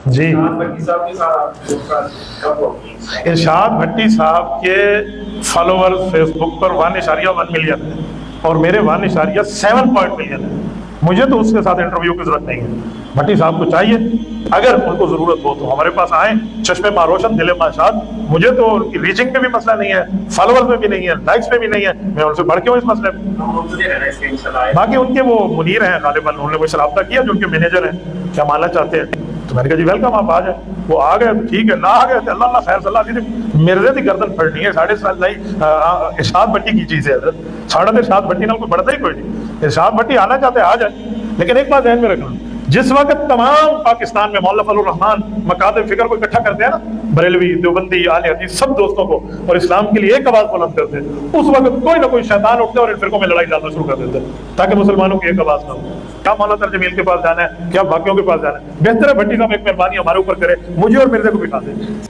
جی ارشاد بھٹی صاحب کے follower face بک پر 1.1 million ہے اور میرے 1.7 ملین ہے. مجھے تو اس کے ساتھ انٹرویو کی ضرورت نہیں ہے. بھٹی صاحب کو چاہیے اگر ان کو ضرورت ہو تو ہمارے پاس آئیں. چشمے ماں روشن دل ماں شاد. مجھے تو ان کی ریچنگ میں بھی مسئلہ نہیں ہے, فالوورز میں بھی نہیں ہے, لائکس میں بھی نہیں ہے. میں ان سے بڑھ کے ہوں اس مسئلے میں. باقی ان کے وہ منیر ہیں غالباً, انہوں نے کوئی رابطہ کیا جو ان کے مینیجر ہیں, کیا ماننا چاہتے ہیں. تو میں نے کہا جی ویلکم, آپ آ جائیں. وہ آ گئے تو ٹھیک ہے, نہ آ گئے تو اللہ اللہ خیر صلی اللہ علیہ. مرزے کی گردن پھڑنی ہے 7.5 نہیں. ارشاد بھٹی کی چیز ہے حضرت, ساڑھے ارشاد بھٹی نال کوئی بڑھتا ہی کوئی نہیں. ارشاد بھٹی آنا چاہتے آ جائیں. لیکن ایک بات ذہن میں رکھنا, جس وقت تمام پاکستان میں مولا فضل الرحمان مکاتب فکر کو اکٹھا کرتے ہیں نا, بریلوی, دیوبندی, اہل حدیث, سب دوستوں کو, اور اسلام کے لیے ایک آواز بلند کرتے ہیں, اس وقت کوئی نہ کوئی شیطان اٹھتے اور ان فرقوں میں لڑائی ڈالنا شروع کر دیتے ہیں تاکہ مسلمانوں کی ایک آواز نہ ہو. کیا مولانا جمیل کے پاس جانا ہے, کیا باقیوں کے پاس جانا ہے. بہتر ہے بھٹی صاحب ایک مہربانی ہمارے اوپر کرے, مجھے اور مرزا کو بٹھا دیں.